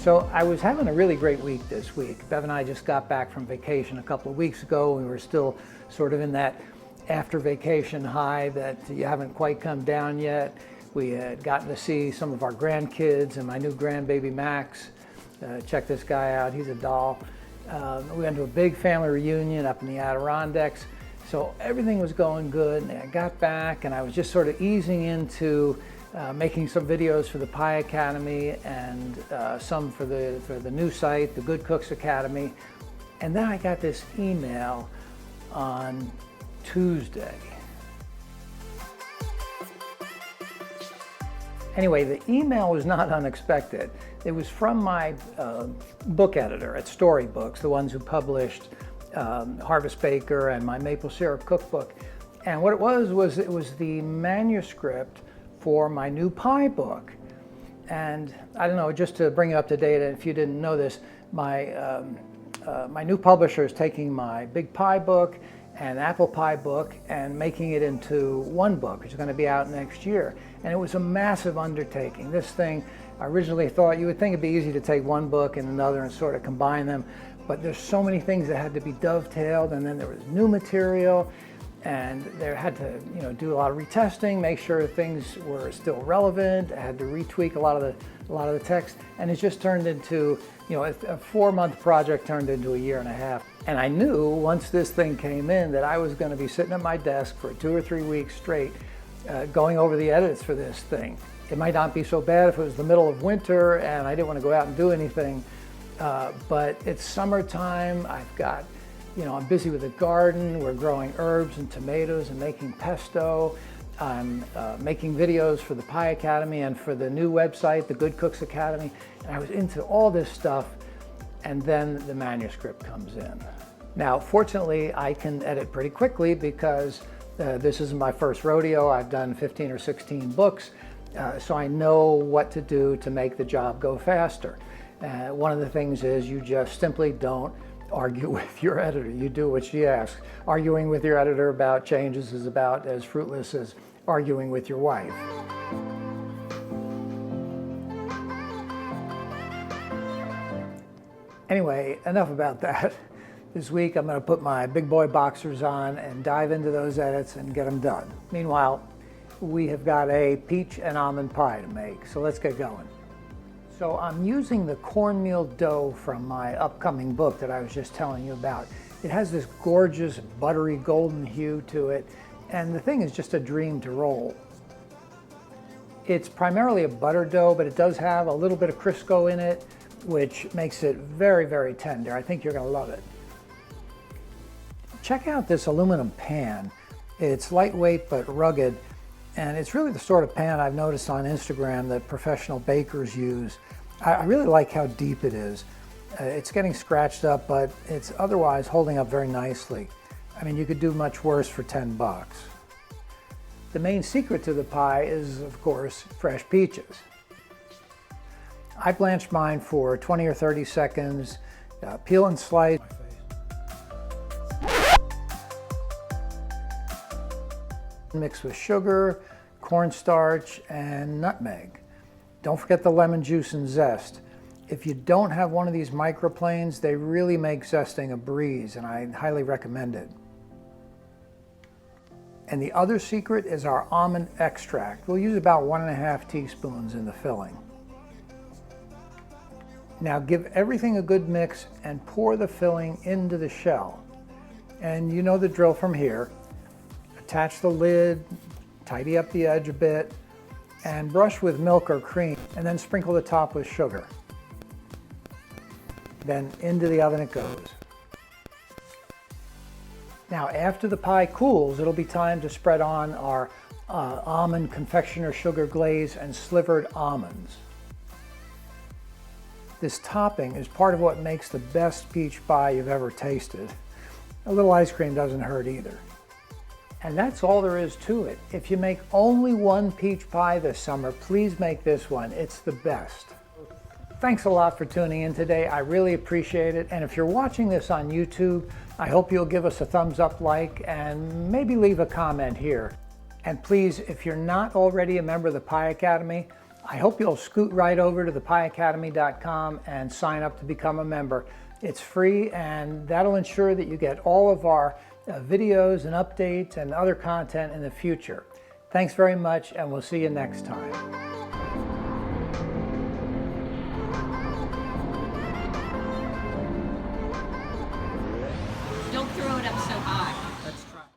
So I was having a really great week this week. Bev and I just got back from vacation a couple of weeks ago. We were still sort of in that after vacation high that you haven't quite come down yet. We had gotten to see some of our grandkids and my new grandbaby Max. Check this guy out, he's a doll. We went to a big family reunion up in the Adirondacks. So everything was going good, and I got back and I was just sort of easing into making some videos for the Pie Academy and some for the new site, the Good Cooks Academy. And then I got this email on Tuesday. Anyway, the email was not unexpected. It was from my book editor at Storybooks, the ones who published Harvest Baker and my maple syrup cookbook. And what it was the manuscript for my new pie book. And I don't know, just to bring you up to date, if you didn't know this, my new publisher is taking my big pie book and apple pie book and making it into one book, which is going to be out next year. And it was a massive undertaking. This thing, I originally thought you would think it'd be easy to take one book and another and sort of combine them, but there's so many things that had to be dovetailed, and then there was new material, and there had to, do a lot of retesting, make sure things were still relevant. I had to retweak a lot of the text, and it just turned into, a 4-month project turned into a year and a half. And I knew once this thing came in that I was going to be sitting at my desk for 2 or 3 weeks straight, going over the edits for this thing. It might not be so bad if it was the middle of winter and I didn't want to go out and do anything, but it's summertime. I've got, I'm busy with the garden. We're growing herbs and tomatoes and making pesto. I'm making videos for the Pie Academy and for the new website, the Good Cooks Academy. And I was into all this stuff, and then the manuscript comes in. Now, fortunately, I can edit pretty quickly because this isn't my first rodeo. I've done 15 or 16 books, so I know what to do to make the job go faster. One of the things is you just simply don't argue with your editor. You do what she asks. Arguing with your editor about changes is about as fruitless as arguing with your wife. Anyway, enough about that. This week I'm going to put my big boy boxers on and dive into those edits and get them done. Meanwhile, we have got a peach and almond pie to make, so let's get going. So I'm using the cornmeal dough from my upcoming book that I was just telling you about. It has this gorgeous buttery golden hue to it, and the thing is just a dream to roll. It's primarily a butter dough, but it does have a little bit of Crisco in it, which makes it very, very tender. I think you're going to love it. Check out this aluminum pan. It's lightweight but rugged, and it's really the sort of pan I've noticed on Instagram that professional bakers use. I really like how deep it is. It's getting scratched up, but it's otherwise holding up very nicely. I mean, you could do much worse for 10 bucks. The main secret to the pie is, of course, fresh peaches. I blanched mine for 20 or 30 seconds, peel and slice. Mix with sugar, cornstarch, and nutmeg. Don't forget the lemon juice and zest. If you don't have one of these microplanes, they really make zesting a breeze, and I highly recommend it. And the other secret is our almond extract. We'll use about 1½ teaspoons in the filling. Now give everything a good mix and pour the filling into the shell. And you know the drill from here. Attach the lid, tidy up the edge a bit, and brush with milk or cream, and then sprinkle the top with sugar. Then into the oven it goes. Now after the pie cools, it'll be time to spread on our almond confectioner sugar glaze and slivered almonds. This topping is part of what makes the best peach pie you've ever tasted. A little ice cream doesn't hurt either. And that's all there is to it. If you make only one peach pie this summer, please make this one. It's the best. Thanks a lot for tuning in today. I really appreciate it. And if you're watching this on YouTube, I hope you'll give us a thumbs up, like, and maybe leave a comment here. And please, if you're not already a member of the Pie Academy, I hope you'll scoot right over to thepieacademy.com and sign up to become a member. It's free, and that'll ensure that you get all of our videos and updates and other content in the future. Thanks very much, and we'll see you next time.